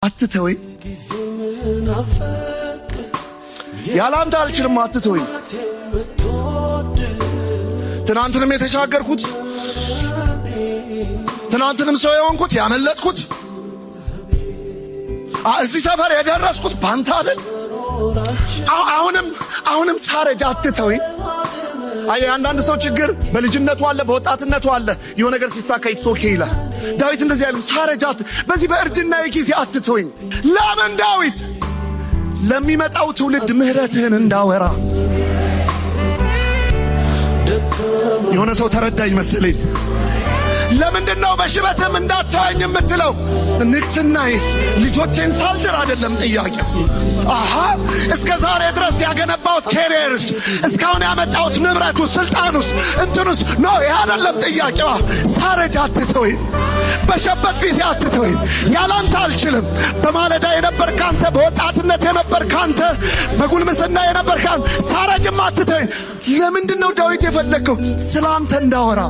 አትተወኝ ያላንተ አልችልም አትተወኝ ትናንትንም የተሻገርኩት ትናንትንም ሰው የሆንኩት ያመለጥኩት እዚህ ሰፈር የደረስኩት ባንተ አይደል አሁንም ሳረጅ አትተወኝ አይ አንዳንድ ሰው ችግር በልጅነቱ አለ በወጣትነቱ አለ የሆነ ነገር ሲሳካ ይትሶኬ ይላል ዳዊት እንደዚህ ያለው ሳረጃት በዚህ በእርጅና ጊዜ አትተወኝ ለምን ዳዊት ለሚመጣው ትውልድ ምህረትህን እንዳወራ የሆነ ሰው ተረዳኝ መሰለኝ ለምንድነው በሽበትም እንዳትተወኝ የምትለው ንግስናዬስ ልጆቼን ሳልድር አይደለም ጥያቄው አሃ እስከ ዛሬ ድረስ ያገነባውት ኬሪየርስ እስካሁን ያመጣውት ንብረቱ ስልጣኑስ እንትኑስ ነው አይደለም ጥያቄው ሳረጅ አትተወኝ በሸበት ጊዜ አትተወኝ ያላንተ አልችልም በማለዳ የነበርክ አንተ በወጣትነት የነበርክ አንተ በጉልምስና የነበርክ አንተ ሳረጅም አትተወኝ ለምንድነው ዳዊት የፈለከው ስላንተ እንዳወራ